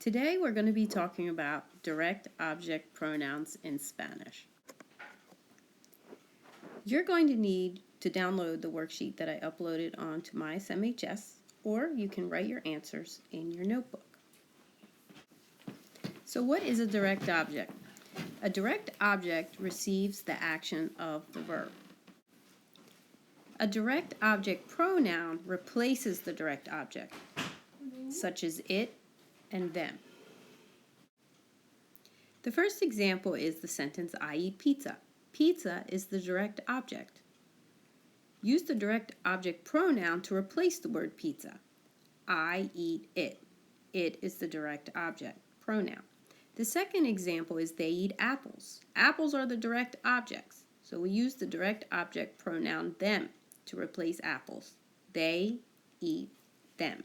Today we're going to be talking about direct object pronouns in Spanish. You're going to need to download the worksheet that I uploaded onto my SMHS, or you can write your answers in your notebook. So what is a direct object? A direct object receives the action of the verb. A direct object pronoun replaces the direct object, such as it and them. The first example is the sentence, I eat pizza. Pizza is the direct object. Use the direct object pronoun to replace the word pizza. I eat it. It is the direct object pronoun. The second example is they eat apples. Apples are the direct objects, so we use the direct object pronoun them to replace apples. They eat them.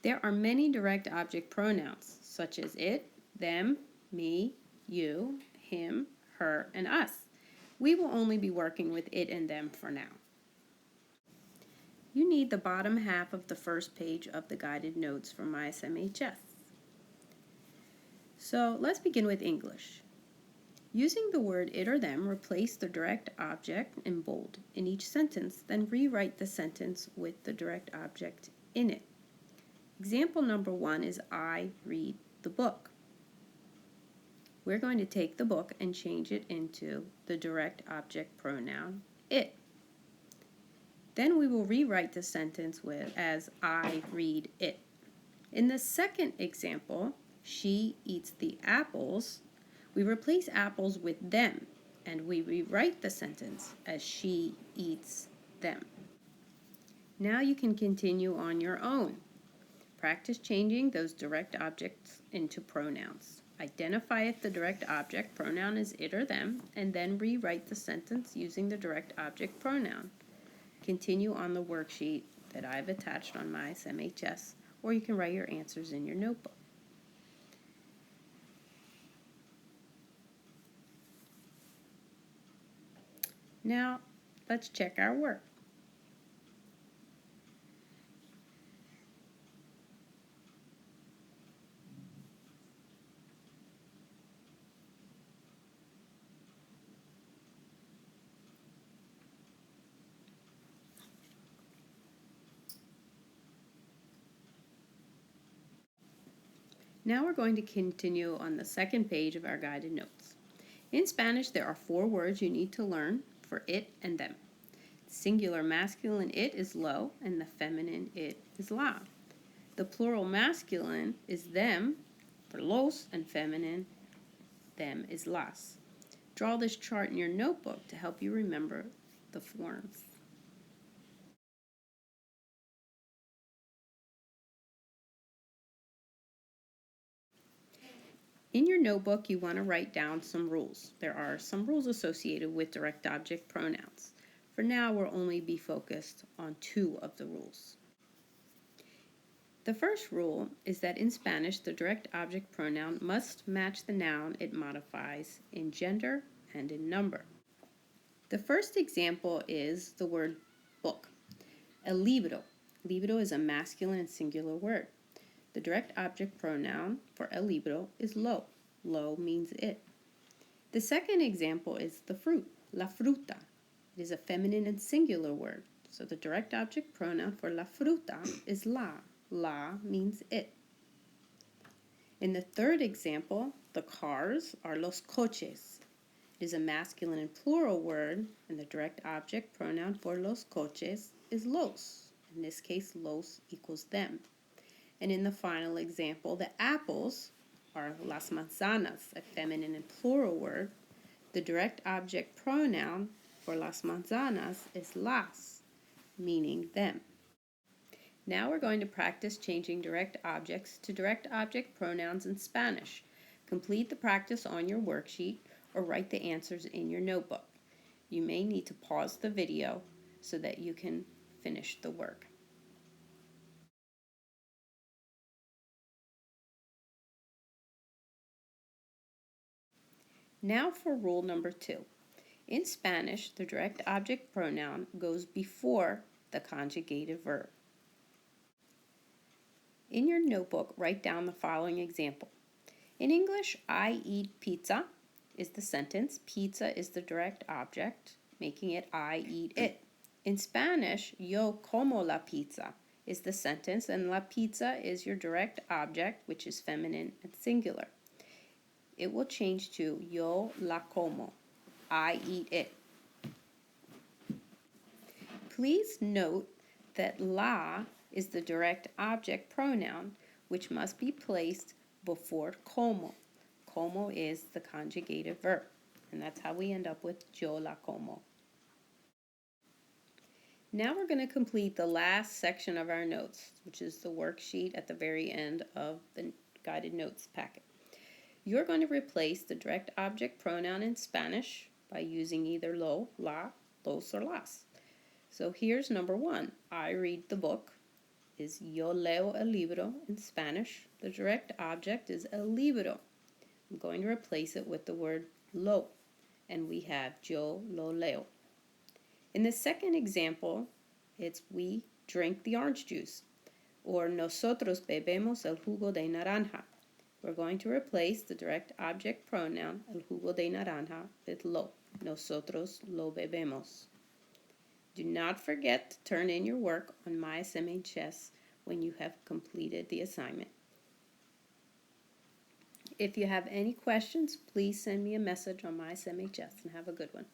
There are many direct object pronouns, such as it, them, me, you, him, her, and us. We will only be working with it and them for now. You need the bottom half of the first page of the guided notes from my SMHS. So let's begin with English. Using the word it or them, replace the direct object in bold in each sentence, then rewrite the sentence with the direct object in it. Example number 1 is I read the book. We're going to take the book and change it into the direct object pronoun it. Then we will rewrite the sentence as I read it. In the second example, she eats the apples. We replace apples with them and we rewrite the sentence as she eats them. Now you can continue on your own. Practice changing those direct objects into pronouns. Identify if the direct object pronoun is it or them, and then rewrite the sentence using the direct object pronoun. Continue on the worksheet that I've attached on my SMHS, or you can write your answers in your notebook. Now, let's check our work. Now we're going to continue on the second page of our guided notes. In Spanish, there are 4 words you need to learn for it and them. Singular masculine it is lo, and the feminine it is la. The plural masculine is them for los, and feminine them is las. Draw this chart in your notebook to help you remember the forms. In your notebook, you want to write down some rules. There are some rules associated with direct object pronouns. For now, we'll only be focused on 2 of the rules. The first rule is that in Spanish, the direct object pronoun must match the noun it modifies in gender and in number. The first example is the word book. El libro. Libro is a masculine and singular word. The direct object pronoun for el libro is lo. Lo means it. The second example is the fruit, la fruta. It is a feminine and singular word, so the direct object pronoun for la fruta is la. La means it. In the third example, the cars are los coches. It is a masculine and plural word, and the direct object pronoun for los coches is los. In this case, los equals them. And in the final example, the apples are las manzanas, a feminine and plural word. The direct object pronoun for las manzanas is las, meaning them. Now we're going to practice changing direct objects to direct object pronouns in Spanish. Complete the practice on your worksheet or write the answers in your notebook. You may need to pause the video so that you can finish the work. Now for rule number 2. In Spanish, the direct object pronoun goes before the conjugated verb. In your notebook, write down the following example. In English, I eat pizza is the sentence. Pizza is the direct object, making it I eat it. In Spanish, yo como la pizza is the sentence, and la pizza is your direct object, which is feminine and singular. It will change to yo la como, I eat it. Please note that la is the direct object pronoun, which must be placed before como. Como is the conjugated verb, and that's how we end up with yo la como. Now we're going to complete the last section of our notes, which is the worksheet at the very end of the guided notes packet. You're going to replace the direct object pronoun in Spanish by using either lo, la, los, or las. So here's number 1. I read the book is yo leo el libro in Spanish. The direct object is el libro. I'm going to replace it with the word lo, and we have yo lo leo. In the second example, it's we drink the orange juice, or nosotros bebemos el jugo de naranja. We're going to replace the direct object pronoun, el jugo de naranja, with lo. Nosotros lo bebemos. Do not forget to turn in your work on MySMHS when you have completed the assignment. If you have any questions, please send me a message on MySMHS, and have a good one.